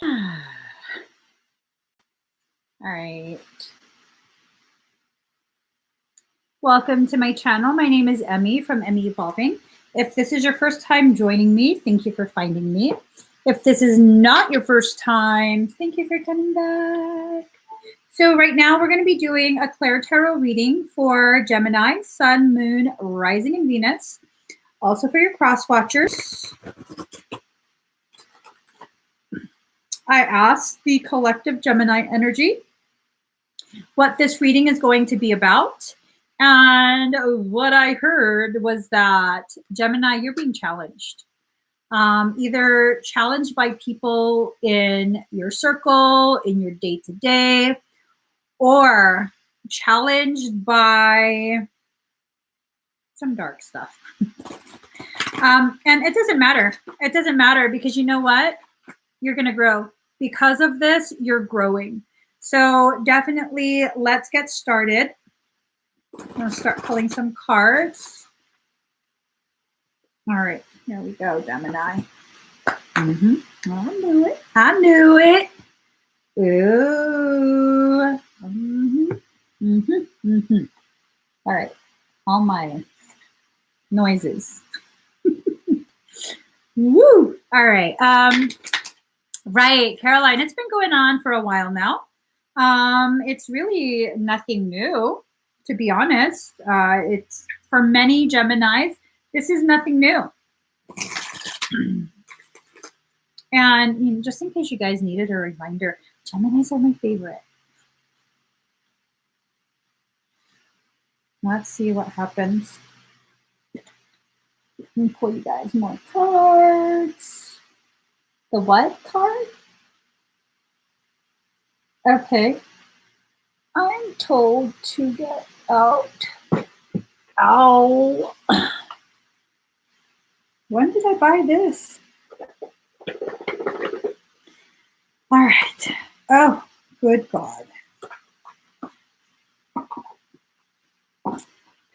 All right. Welcome to my channel. My name is Emmy from Emmy Evolving. If this is your first time joining me, thank you for finding me. If this is not your first time, thank you for coming back. So right now we're going to be doing a ClairTarot reading for Gemini, Sun, Moon, Rising, and Venus. Also for your cross watchers. I asked the collective Gemini energy what this reading is going to be about. And what I heard was that, Gemini, you're being challenged. Either challenged by people in your circle, in your day-to-day, or challenged by some dark stuff. And it doesn't matter. It doesn't matter because you know what? You're going to grow. Because of this, you're growing. So definitely let's get started. I'm going to start pulling some cards. All right, here we go, Gemini. I knew it. I knew it. Ooh. All right, all my noises. Woo. All right. Right, Caroline, it's been going on for a while now. It's really nothing new, to be honest. It's for many Geminis, this is nothing new. And just in case you guys needed a reminder, Geminis are my favorite. Let's see what happens. Let me pull you guys more cards. The what card? Okay. I'm told to get out. Ow. When did I buy this? All right. Oh, good God.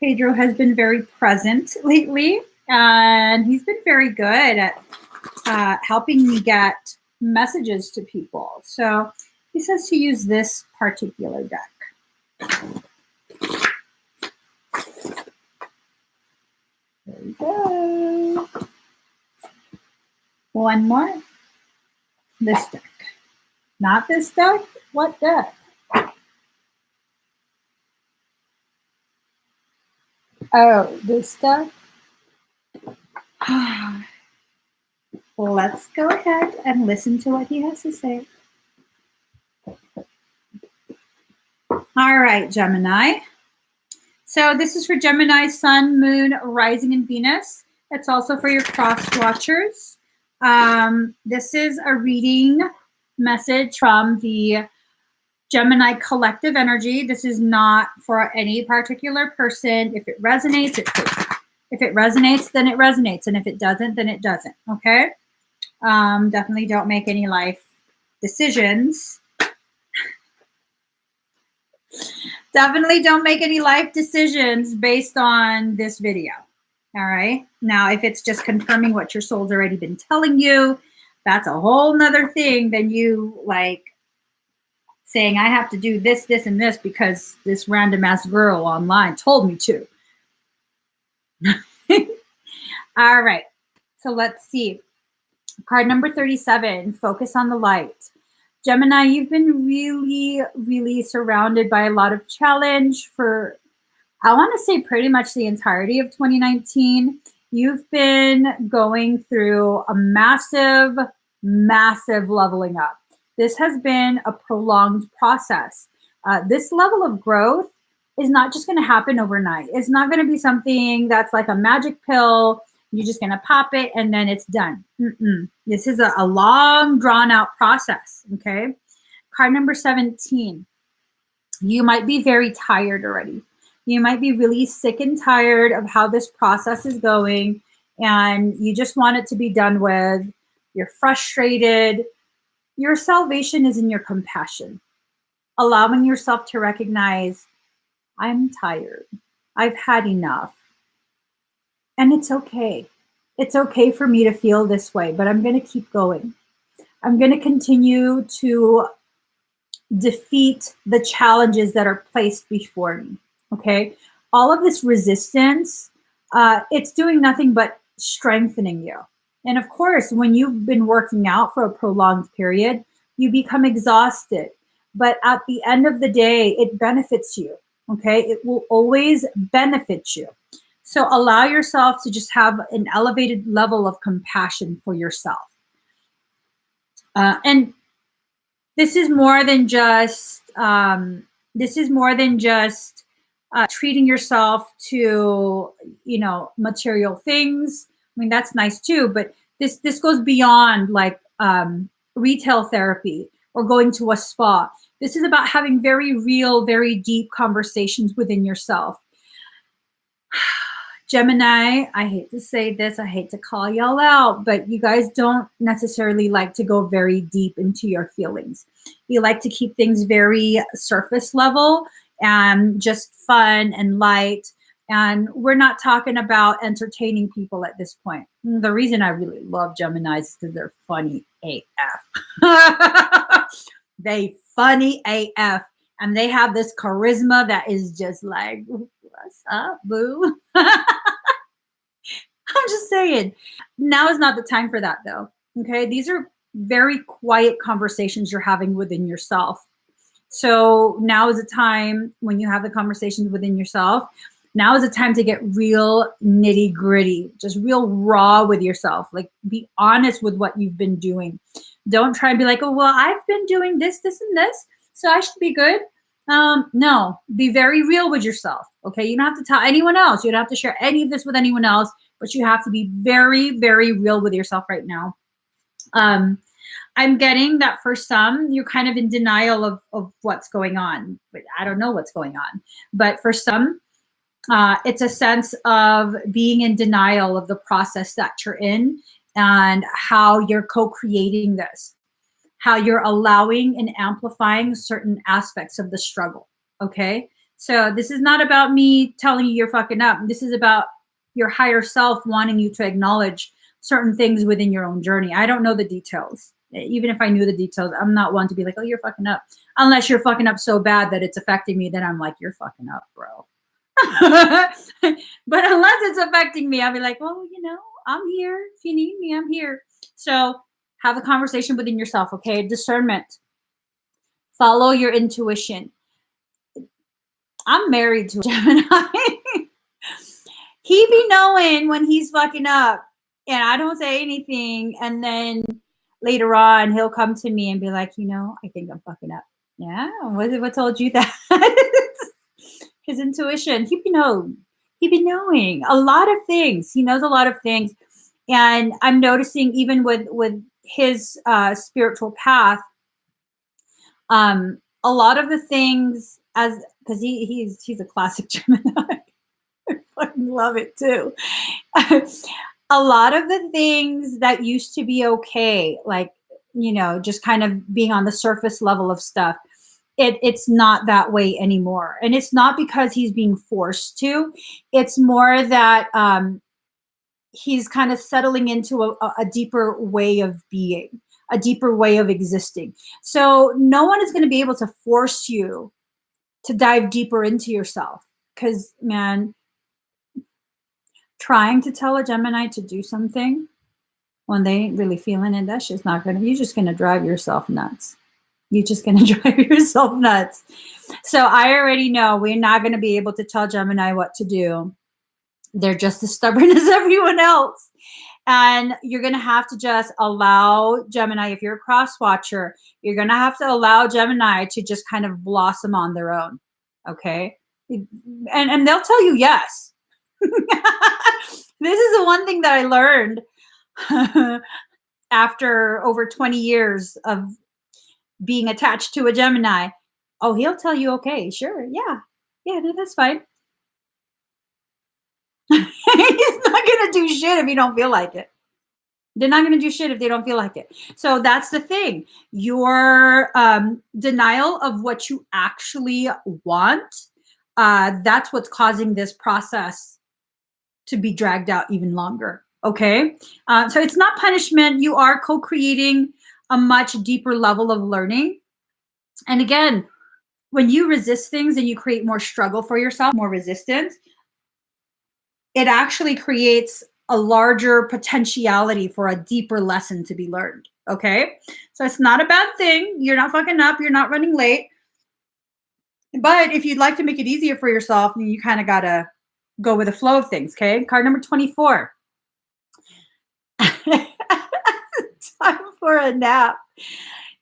Pedro has been very present lately, and he's been very good at helping me get messages to people. So he says to use this particular deck. There we go. One more. This deck. Not this deck. What deck? Oh, this deck. Let's go ahead and listen to what he has to say. All right, Gemini. So this is for Gemini, Sun, Moon, Rising, and Venus. It's also for your cross watchers. This is a reading message from the Gemini collective energy. This is not for any particular person. If it resonates, it fits. If it resonates, then it resonates. And if it doesn't, then it doesn't. Okay? Definitely don't make any life decisions. Definitely don't make any life decisions based on this video. All right. Now, if it's just confirming what your soul's already been telling you, that's a whole nother thing than you like saying, I have to do this, this, and this because this random ass girl online told me to. All right. So let's see. Card number 37, focus on the light. Gemini, you've been really, really surrounded by a lot of challenge for, I want to say pretty much the entirety of 2019. You've been going through a massive, massive leveling up. This has been a prolonged process. This level of growth is not just going to happen overnight. It's not going to be something that's like a magic pill. You're just going to pop it and then it's done. This is a long, drawn-out process, okay? Card number 17. You might be very tired already. You might be really sick and tired of how this process is going, and you just want it to be done with. You're frustrated. Your salvation is in your compassion. Allowing yourself to recognize, I'm tired. I've had enough. And it's okay. It's okay for me to feel this way, but I'm going to keep going. I'm going to continue to defeat the challenges that are placed before me. Okay. All of this resistance, it's doing nothing but strengthening you. And of course, when you've been working out for a prolonged period, you become exhausted. But at the end of the day, it benefits you. Okay. It will always benefit you. So allow yourself to just have an elevated level of compassion for yourself. And this is more than just treating yourself to, you know, material things. I mean, that's nice too, but this goes beyond like retail therapy or going to a spa. This is about having very real, very deep conversations within yourself. Gemini, I hate to say this, I hate to call y'all out, but you guys don't necessarily like to go very deep into your feelings. You like to keep things very surface level and just fun and light. And we're not talking about entertaining people at this point. The reason I really love Geminis is because they're funny AF. They funny AF. And they have this charisma that is just like, what's up, boo? I'm just saying. Now is not the time for that, though. Okay. These are very quiet conversations you're having within yourself. So now is a time when you have the conversations within yourself. Now is a time to get real nitty gritty, just real raw with yourself. Like, be honest with what you've been doing. Don't try and be like, oh, well, I've been doing this, this, and this, so I should be good. No, be very real with yourself. Okay. You don't have to tell anyone else. You don't have to share any of this with anyone else, but you have to be very, very real with yourself right now. I'm getting that for some, you're kind of in denial of what's going on, but I don't know what's going on. But for some, it's a sense of being in denial of the process that you're in and how you're co-creating this, how you're allowing and amplifying certain aspects of the struggle. Okay. So this is not about me telling you you're fucking up. This is about your higher self wanting you to acknowledge certain things within your own journey. I don't know the details. Even if I knew the details, I'm not one to be like, oh, you're fucking up. Unless you're fucking up so bad that it's affecting me, then I'm like, you're fucking up, bro. But unless it's affecting me, I'll be like, well, you know, I'm here. If you need me, I'm here. So have a conversation within yourself, okay? Discernment. Follow your intuition. I'm married to a Gemini. He be knowing when he's fucking up, and I don't say anything, and then later on he'll come to me and be like, you know, I think I'm fucking up. Yeah, what told you that? His intuition. He be knowing a lot of things. He knows a lot of things, and I'm noticing even with his spiritual path, a lot of the things, as because he's a classic Gemini. I fucking love it too. A lot of the things that used to be okay, like, you know, just kind of being on the surface level of stuff, it's not that way anymore. And it's not because he's being forced to. It's more that he's kind of settling into a deeper way of being, a deeper way of existing. So no one is going to be able to force you to dive deeper into yourself. Because, man, trying to tell a Gemini to do something when they ain't really feeling it, that's just not going to, you're just going to drive yourself nuts. You're just going to drive yourself nuts. So I already know we're not going to be able to tell Gemini what to do. They're just as stubborn as everyone else. And you're going to have to just allow Gemini, if you're a cross watcher, you're going to have to allow Gemini to just kind of blossom on their own. Okay. And they'll tell you yes. This is the one thing that I learned after over 20 years of being attached to a Gemini. Oh, he'll tell you, okay, sure. Yeah, no, that's fine. He's not going to do shit if you don't feel like it. They're not going to do shit if they don't feel like it. So that's the thing. Your denial of what you actually want, that's what's causing this process to be dragged out even longer. Okay. So it's not punishment. You are co-creating a much deeper level of learning. And again, when you resist things and you create more struggle for yourself, more resistance, it actually creates a larger potentiality for a deeper lesson to be learned. Okay. So it's not a bad thing. You're not fucking up. You're not running late. But if you'd like to make it easier for yourself, then you kind of got to go with the flow of things. Okay. Card number 24. Time for a nap.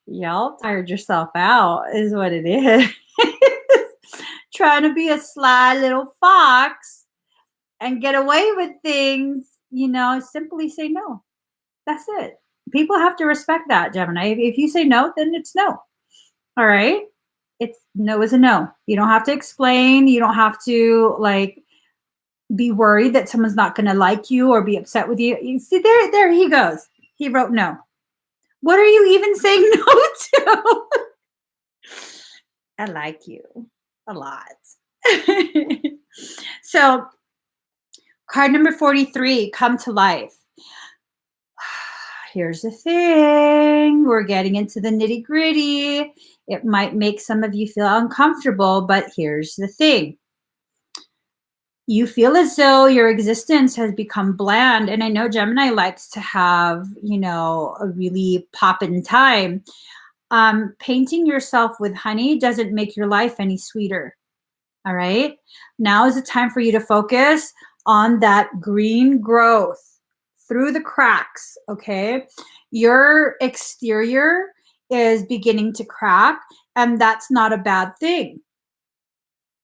Y'all tired yourself out, is what it is. Trying to be a sly little fox and get away with things, simply say no. That's it. People have to respect that, Gemini. If you say no, then it's no. All right? It's no is a no. You don't have to explain. You don't have to be worried that someone's not going to like you or be upset with you. You see, there he goes. He wrote no. What are you even saying no to? I like you a lot. So, card number 43, come to life. Here's the thing. We're getting into the nitty gritty. It might make some of you feel uncomfortable, but here's the thing. You feel as though your existence has become bland. And I know Gemini likes to have, a really poppin' time. Painting yourself with honey doesn't make your life any sweeter. All right. Now is the time for you to focus on that green growth through the cracks. Okay. Your exterior is beginning to crack, and that's not a bad thing.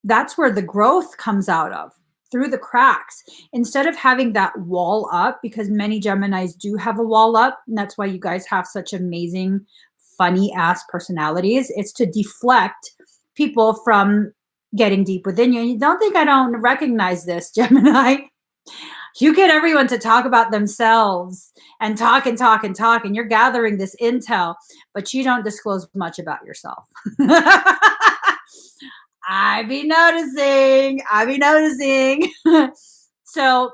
That's where the growth comes out of, through the cracks. Instead of having that wall up, because many Geminis do have a wall up, and that's why you guys have such amazing, funny ass personalities. It's to deflect people from getting deep within you. And you don't think I don't recognize this, Gemini. You get everyone to talk about themselves and talk and talk and talk, and you're gathering this intel, but you don't disclose much about yourself. I be noticing. So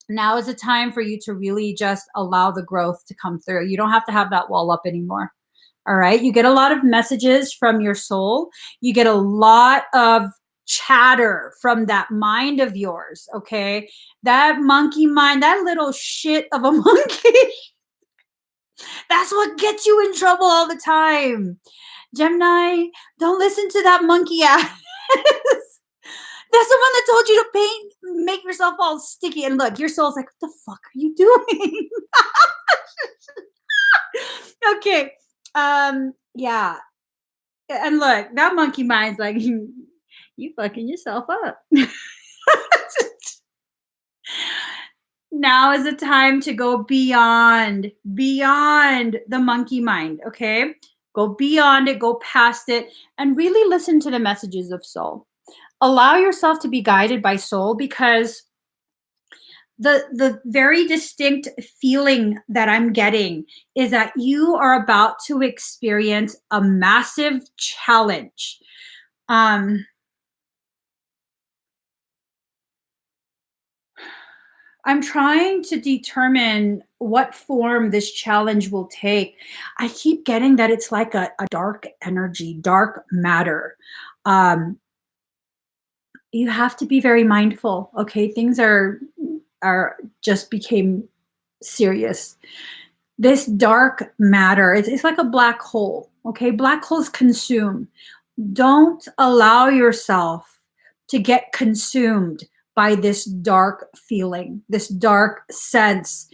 now is the time for you to really just allow the growth to come through. You don't have to have that wall up anymore. All right. You get a lot of messages from your soul. You get a lot of chatter from that mind of yours. Okay. That monkey mind, that little shit of a monkey. That's what gets you in trouble all the time. Gemini, don't listen to that monkey ass. That's the one that told you to make yourself all sticky. And look, your soul's like, what the fuck are you doing? Okay. Yeah. And look, that monkey mind's like, you fucking yourself up. Now is the time to go beyond the monkey mind. Okay. Go beyond it, go past it, and really listen to the messages of soul. Allow yourself to be guided by soul, because the very distinct feeling that I'm getting is that you are about to experience a massive challenge. I'm trying to determine what form this challenge will take. I keep getting that it's like a dark energy, dark matter. You have to be very mindful. Okay, things are just became serious. This dark matter, it's like a black hole. Okay, black holes consume. Don't allow yourself to get consumed by this dark feeling, this dark sense.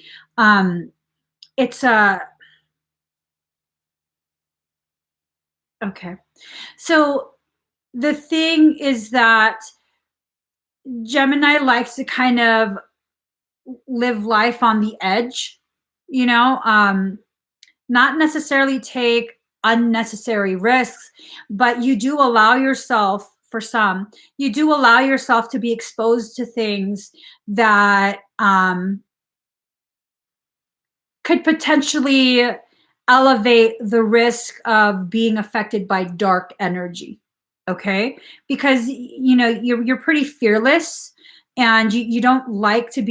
It's a okay. So the thing is that Gemini likes to kind of live life on the edge, not necessarily take unnecessary risks, but you do allow yourself, for some, you do allow yourself to be exposed to things that could potentially elevate the risk of being affected by dark energy. Okay, because you're pretty fearless, and you don't like to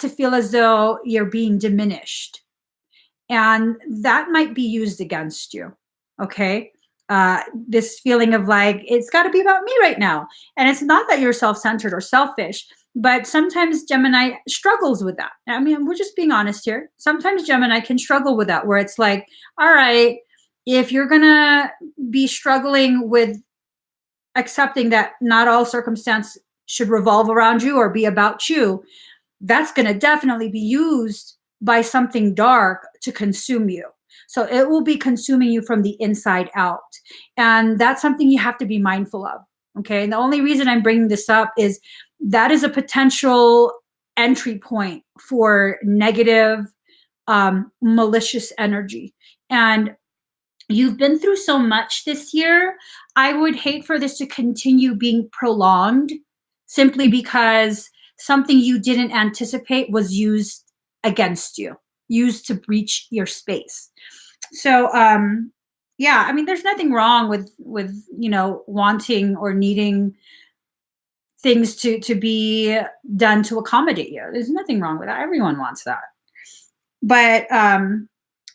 feel as though you're being diminished. And that might be used against you. Okay. This feeling of like, it's got to be about me right now. And it's not that you're self-centered or selfish, but sometimes Gemini struggles with that. I mean, we're just being honest here. Sometimes Gemini can struggle with that, where it's like, all right, if you're going to be struggling with accepting that not all circumstance should revolve around you or be about you, that's going to definitely be used by something dark to consume you. So it will be consuming you from the inside out. And that's something you have to be mindful of. Okay. And the only reason I'm bringing this up is that is a potential entry point for negative, malicious energy. And you've been through so much this year. I would hate for this to continue being prolonged simply because something you didn't anticipate was used against you, used to breach your space. So, yeah, I mean, there's nothing wrong with wanting or needing things to be done to accommodate you. There's nothing wrong with that. Everyone wants that. But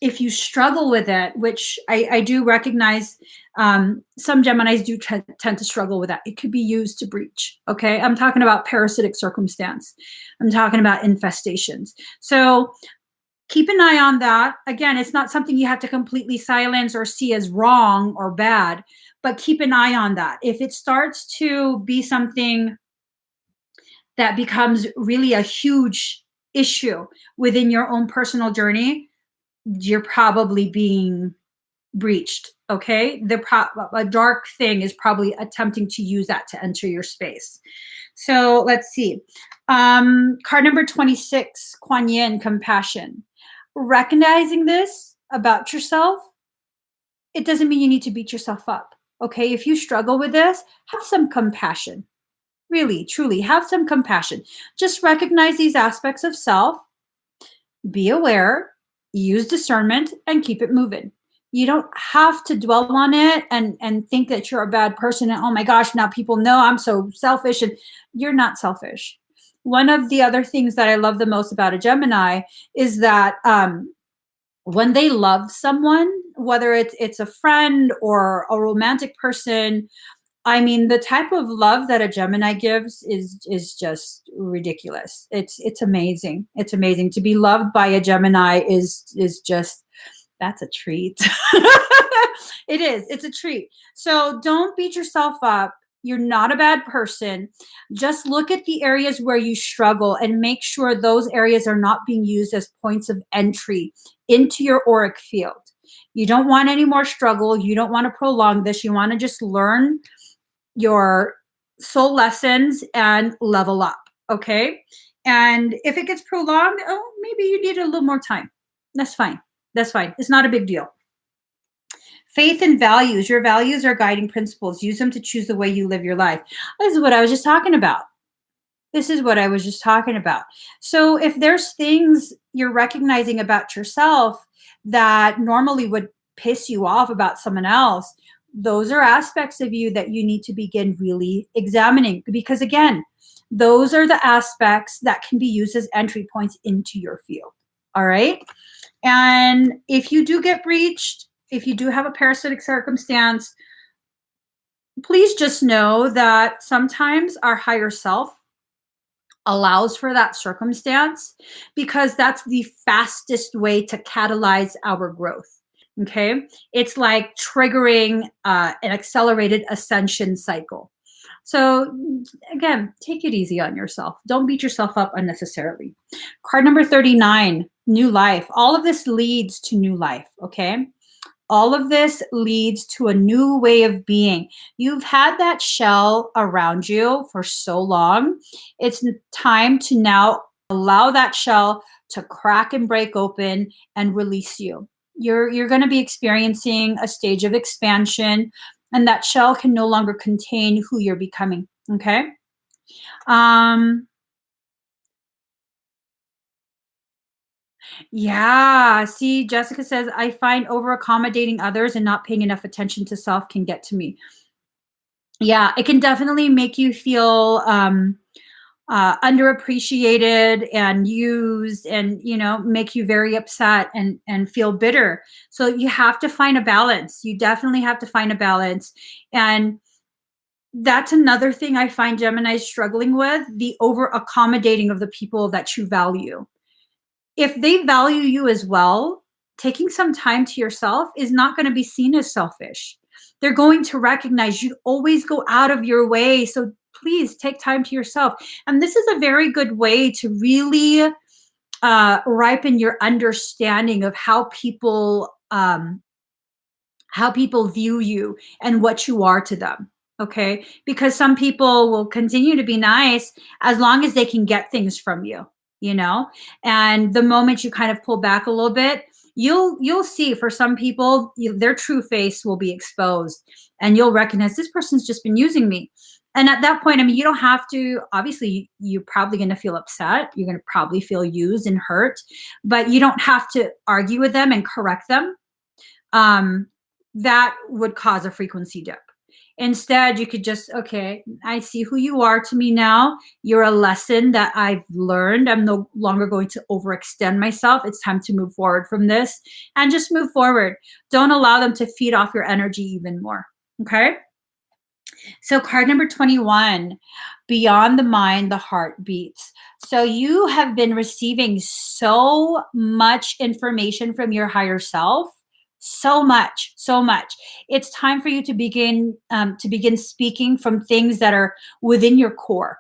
if you struggle with it, which I do recognize, some Geminis do tend to struggle with that. It could be used to breach. Okay. I'm talking about parasitic circumstance. I'm talking about infestations. So keep an eye on that. Again, it's not something you have to completely silence or see as wrong or bad, but keep an eye on that. If it starts to be something that becomes really a huge issue within your own personal journey, you're probably being breached. Okay. A dark thing is probably attempting to use that to enter your space. So let's see. Card number 26, Kuan Yin, compassion. Recognizing this about yourself, it doesn't mean you need to beat yourself up. Okay. If you struggle with this, have some compassion. Really, truly have some compassion. Just recognize these aspects of self, be aware, use discernment, and keep it moving. You don't have to dwell on it and think that you're a bad person and, oh my gosh, now people know I'm so selfish. And you're not selfish. One of the other things that I love the most about a Gemini is that when they love someone, whether it's a friend or a romantic person, I mean, the type of love that a Gemini gives is just ridiculous. It's amazing. It's amazing. To be loved by a Gemini is just, that's a treat. It is. It's a treat. So don't beat yourself up. You're not a bad person. Just look at the areas where you struggle and make sure those areas are not being used as points of entry into your auric field. You don't want any more struggle. You don't want to prolong this. You want to just learn your soul lessons and level up. Okay. And if it gets prolonged, oh, maybe you need a little more time. That's fine. That's fine. It's not a big deal. Faith and values. Your values are guiding principles. Use them to choose the way you live your life. This is what I was just talking about. This is what I was just talking about. So if there's things you're recognizing about yourself that normally would piss you off about someone else, those are aspects of you that you need to begin really examining, because again, those are the aspects that can be used as entry points into your field. All right. And if you do get breached, if you do have a parasitic circumstance, please just know that sometimes our higher self allows for that circumstance because that's the fastest way to catalyze our growth. Okay. It's like triggering an accelerated ascension cycle. So again, take it easy on yourself. Don't beat yourself up unnecessarily. Card number 39, new life. All of this leads to new life. Okay. All of this leads to a new way of being. You've had that shell around you for so long. It's time to now allow that shell to crack and break open and release you. You're going to be experiencing a stage of expansion, and that shell can no longer contain who you're becoming. Okay. Yeah. See, Jessica says, I find over accommodating others and not paying enough attention to self can get to me. Yeah, it can definitely make you feel underappreciated and used, and make you very upset and feel bitter. So you have to find a balance. You definitely have to find a balance. And that's another thing I find Gemini struggling with, the over accommodating of the people that you value. If they value you as well, taking some time to yourself is not going to be seen as selfish. They're going to recognize you always go out of your way. So please take time to yourself. And this is a very good way to really ripen your understanding of how people view you and what you are to them. Okay, because some people will continue to be nice as long as they can get things from you, and the moment you kind of pull back a little bit, you'll see, for some people, their true face will be exposed, and you'll recognize this person's just been using me. And at that point, I mean, you don't have to, obviously you're probably going to feel upset, you're going to probably feel used and hurt, but you don't have to argue with them and correct them. That would cause a frequency dip. Instead, you could just, okay, I see who you are to me now. You're a lesson that I've learned. I'm no longer going to overextend myself. It's time to move forward from this, and just move forward. Don't allow them to feed off your energy even more. Okay. So card number 21, beyond the mind, the heart beats. So you have been receiving so much information from your higher self. So much. It's time for you to begin speaking from things that are within your core.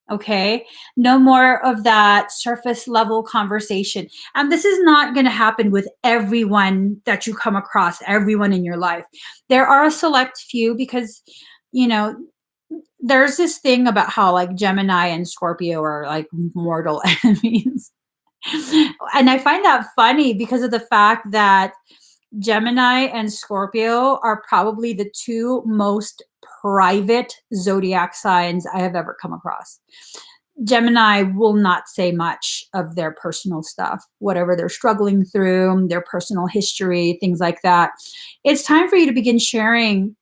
Okay. No more of that surface level conversation. And this is not going to happen with everyone that you come across, everyone in your life. There are a select few, because, there's this thing about how like Gemini and Scorpio are like mortal enemies. And I find that funny because of the fact that Gemini and Scorpio are probably the two most private zodiac signs I have ever come across. Gemini will not say much of their personal stuff, whatever they're struggling through, their personal history, things like that. It's time for you to begin sharing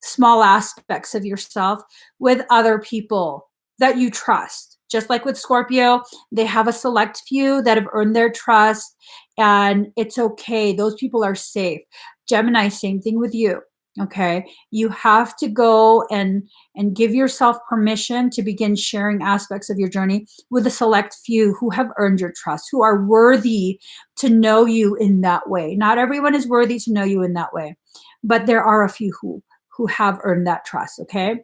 small aspects of yourself with other people that you trust. Just like with Scorpio, they have a select few that have earned their trust, and it's okay. Those people are safe. Gemini, same thing with you. Okay. You have to go and give yourself permission to begin sharing aspects of your journey with a select few who have earned your trust, who are worthy to know you in that way. Not everyone is worthy to know you in that way, but there are a few who have earned that trust. Okay.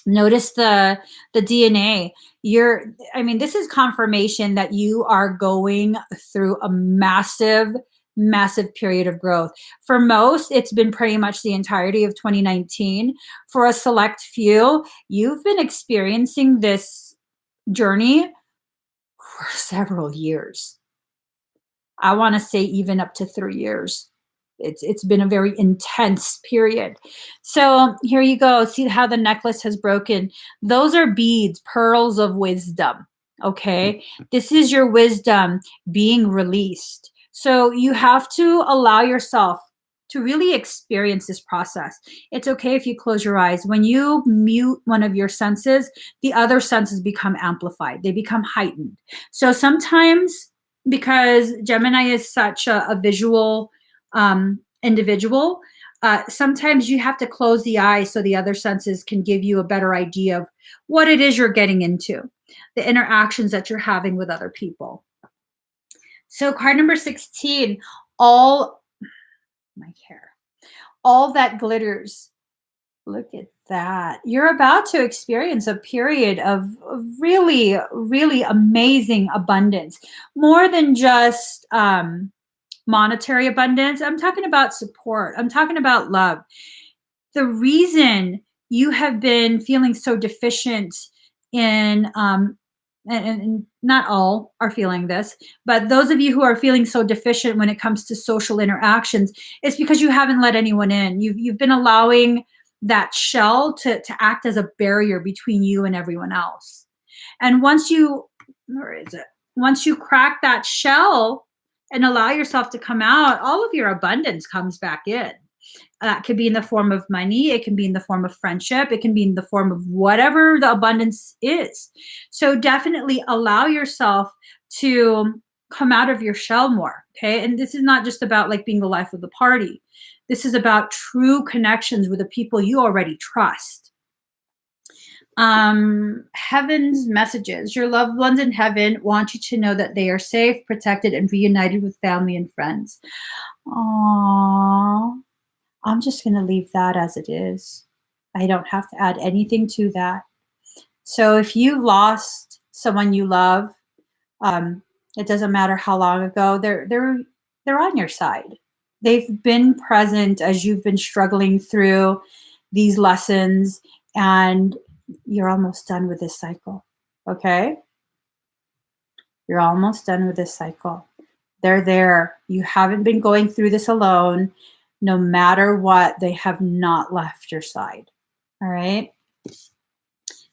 Notice the DNA. This is confirmation that you are going through a massive period of growth. For most, it's been pretty much the entirety of 2019. For a select few, you've been experiencing this journey for several years. I want to say even up to 3 years. It's been a very intense period. So here you go. See how the necklace has broken. Those are beads, pearls of wisdom. Okay. This is your wisdom being released. So you have to allow yourself to really experience this process. It's okay if you close your eyes. When you mute one of your senses, the other senses become amplified. They become heightened. So sometimes, because Gemini is such a visual individual, sometimes you have to close the eyes so the other senses can give you a better idea of what it is you're getting into, the interactions that you're having with other people. So card number 16, all that glitters. Look at that. You're about to experience a period of really, really amazing abundance. More than just monetary abundance. I'm talking about support. I'm talking about love. The reason you have been feeling so deficient in, and not all are feeling this, but those of you who are feeling so deficient when it comes to social interactions, it's because you haven't let anyone in. You've been allowing that shell to act as a barrier between you and everyone else. And once you crack that shell and allow yourself to come out, all of your abundance comes back in. That could be in the form of money. It can be in the form of friendship. It can be in the form of whatever the abundance is. So definitely allow yourself to come out of your shell more. Okay. And this is not just about like being the life of the party. This is about true connections with the people you already trust. Heaven's messages. Your loved ones in heaven want you to know that they are safe, protected, and reunited with family and friends. Aww. I'm just going to leave that as it is. I don't have to add anything to that. So if you lost someone you love, it doesn't matter how long ago, they're on your side. They've been present as you've been struggling through these lessons, and you're almost done with this cycle. Okay? You're almost done with this cycle. They're there. You haven't been going through this alone. No matter what, they have not left your side. All right.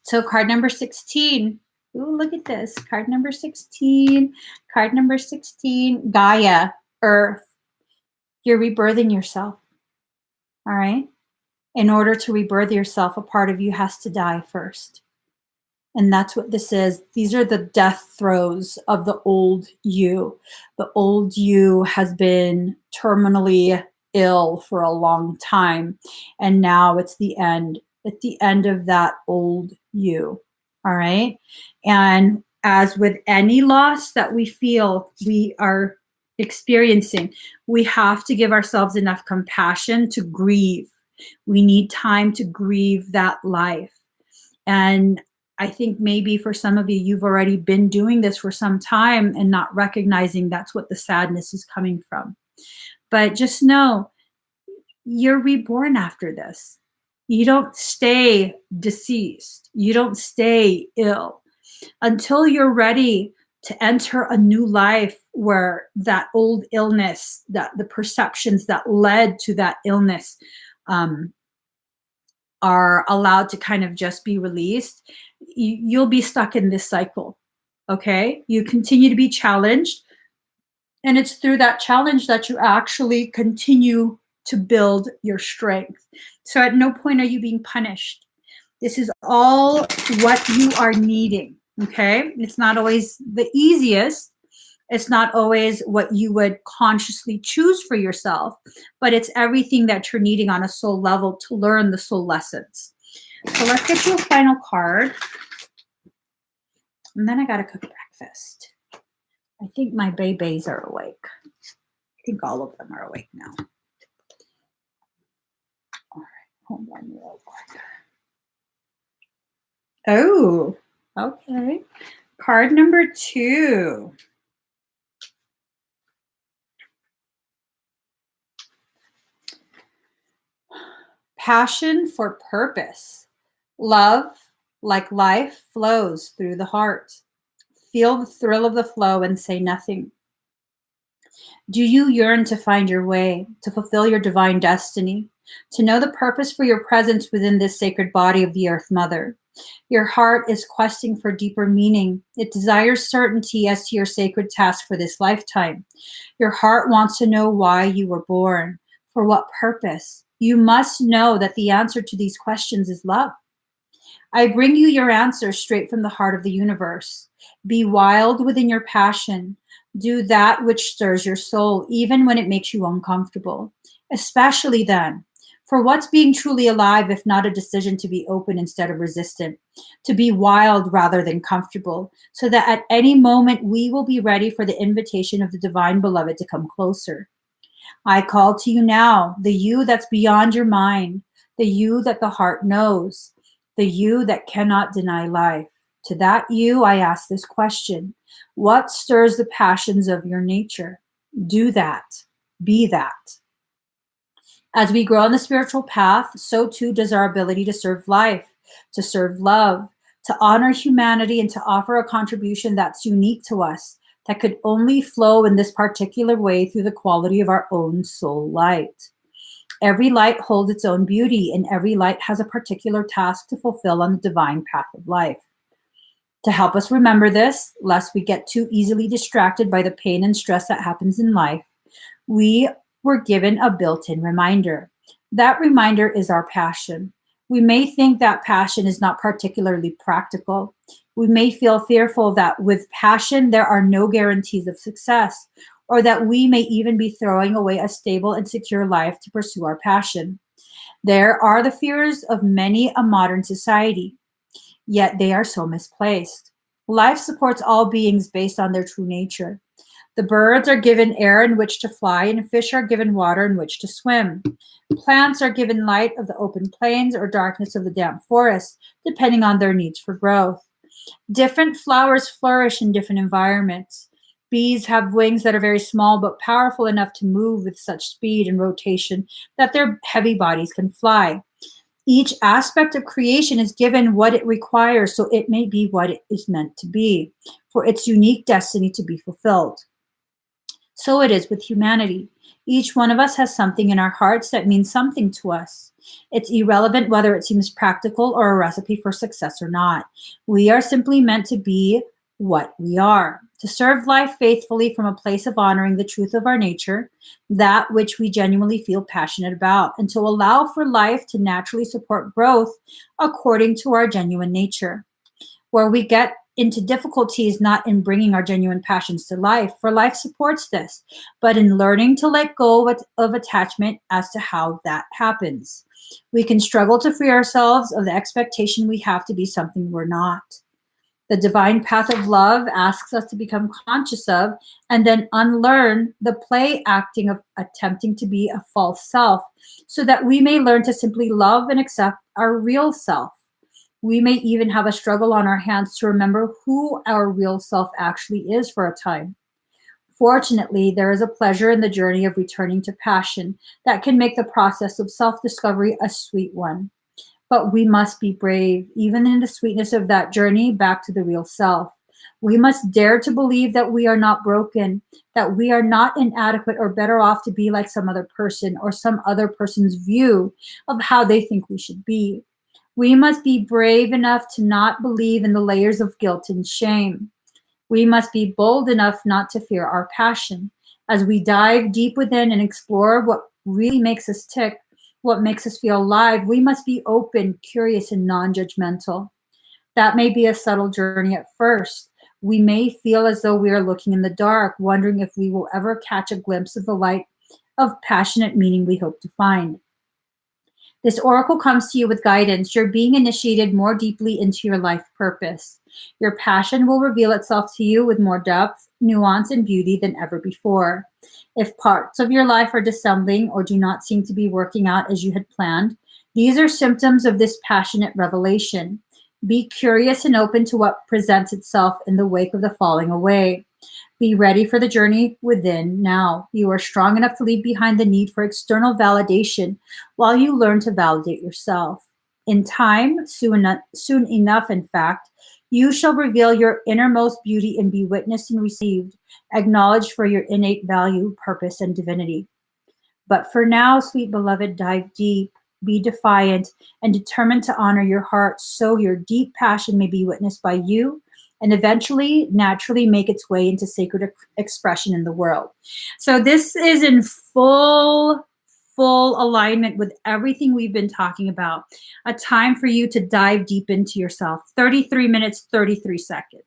So card number 16. Ooh, look at this. Card number 16. Card number 16. Gaia, Earth. You're rebirthing yourself. All right. In order to rebirth yourself, a part of you has to die first. And that's what this is. These are the death throes of the old you. The old you has been terminally ill for a long time. And now it's the end. It's the end of that old you. All right. And as with any loss that we feel we are experiencing, we have to give ourselves enough compassion to grieve. We need time to grieve that life. And I think maybe for some of you, you've already been doing this for some time and not recognizing that's what the sadness is coming from. But just know you're reborn after this. You don't stay deceased. You don't stay ill until you're ready to enter a new life where that old illness, that the perceptions that led to that illness are allowed to kind of just be released. You'll be stuck in this cycle. Okay. You continue to be challenged. And it's through that challenge that you actually continue to build your strength. So at no point are you being punished. This is all what you are needing. Okay. It's not always the easiest. It's not always what you would consciously choose for yourself, but it's everything that you're needing on a soul level to learn the soul lessons. So let's get you a final card. And then I got to cook breakfast. I think my babies are awake. I think all of them are awake now. All right, hold on real quick. Oh, okay. Card number 2. Passion for purpose. Love, like life, flows through the heart. Feel the thrill of the flow and say nothing. Do you yearn to find your way, to fulfill your divine destiny, to know the purpose for your presence within this sacred body of the Earth Mother? Your heart is questing for deeper meaning. It desires certainty as to your sacred task for this lifetime. Your heart wants to know why you were born, for what purpose. You must know that the answer to these questions is love. I bring you your answer straight from the heart of the universe. Be wild within your passion. Do that which stirs your soul, even when it makes you uncomfortable. Especially then. For what's being truly alive if not a decision to be open instead of resistant? To be wild rather than comfortable, so that at any moment we will be ready for the invitation of the divine beloved to come closer. I call to you now, the you that's beyond your mind, the you that the heart knows, the you that cannot deny life. To that you, I ask this question. What stirs the passions of your nature? Do that. Be that. As we grow on the spiritual path, so too does our ability to serve life, to serve love, to honor humanity, and to offer a contribution that's unique to us, that could only flow in this particular way through the quality of our own soul light. Every light holds its own beauty, and every light has a particular task to fulfill on the divine path of life. To help us remember this, lest we get too easily distracted by the pain and stress that happens in life, we were given a built-in reminder. That reminder is our passion. We may think that passion is not particularly practical. We may feel fearful that with passion, there are no guarantees of success, or that we may even be throwing away a stable and secure life to pursue our passion. There are the fears of many a modern society, yet they are so misplaced. Life supports all beings based on their true nature. The birds are given air in which to fly, and fish are given water in which to swim. Plants are given light of the open plains or darkness of the damp forest, depending on their needs for growth. Different flowers flourish in different environments. Bees have wings that are very small but powerful enough to move with such speed and rotation that their heavy bodies can fly. Each aspect of creation is given what it requires so it may be what it is meant to be, for its unique destiny to be fulfilled. So it is with humanity. Each one of us has something in our hearts that means something to us. It's irrelevant whether it seems practical or a recipe for success or not. We are simply meant to be what we are, to serve life faithfully from a place of honoring the truth of our nature, that which we genuinely feel passionate about, and to allow for life to naturally support growth according to our genuine nature. Where we get into difficulties not in bringing our genuine passions to life, for life supports this, but in learning to let go of attachment as to how that happens. We can struggle to free ourselves of the expectation we have to be something we're not. The divine path of love asks us to become conscious of and then unlearn the play acting of attempting to be a false self, so that we may learn to simply love and accept our real self. We may even have a struggle on our hands to remember who our real self actually is for a time. Fortunately, there is a pleasure in the journey of returning to passion that can make the process of self-discovery a sweet one. But we must be brave, even in the sweetness of that journey back to the real self. We must dare to believe that we are not broken, that we are not inadequate or better off to be like some other person or some other person's view of how they think we should be. We must be brave enough to not believe in the layers of guilt and shame. We must be bold enough not to fear our passion. As we dive deep within and explore what really makes us tick, what makes us feel alive, we must be open, curious, and non-judgmental. That may be a subtle journey at first. We may feel as though we are looking in the dark, wondering if we will ever catch a glimpse of the light of passionate meaning we hope to find. This oracle comes to you with guidance. You're being initiated more deeply into your life purpose. Your passion will reveal itself to you with more depth, nuance, and beauty than ever before. If parts of your life are dissembling or do not seem to be working out as you had planned, these are symptoms of this passionate revelation. Be curious and open to what presents itself in the wake of the falling away. Be ready for the journey within now. You are strong enough to leave behind the need for external validation while you learn to validate yourself. In time, soon enough, in fact, you shall reveal your innermost beauty and be witnessed and received, acknowledged for your innate value, purpose, and divinity. But for now, sweet beloved, dive deep, be defiant, and determined to honor your heart so your deep passion may be witnessed by you and eventually naturally make its way into sacred expression in the world. So this is in full alignment with everything we've been talking about. A time for you to dive deep into yourself. 33 minutes, 33 seconds.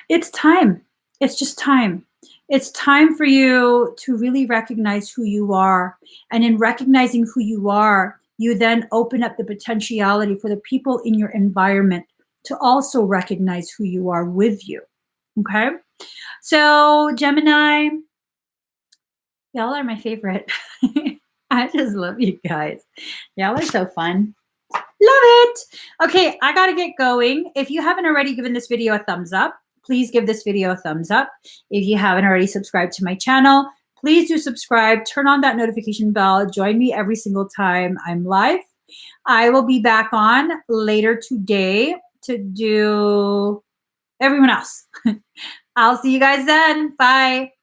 It's time. It's just time. It's time for you to really recognize who you are. And in recognizing who you are, you then open up the potentiality for the people in your environment to also recognize who you are with you. Okay? So, Gemini, y'all are my favorite. I just love you guys. Y'all are so fun. Love it. Okay, I got to get going. If you haven't already given this video a thumbs up, please give this video a thumbs up. If you haven't already subscribed to my channel, please do subscribe. Turn on that notification bell. Join me every single time I'm live. I will be back on later today to do everyone else. I'll see you guys then. Bye.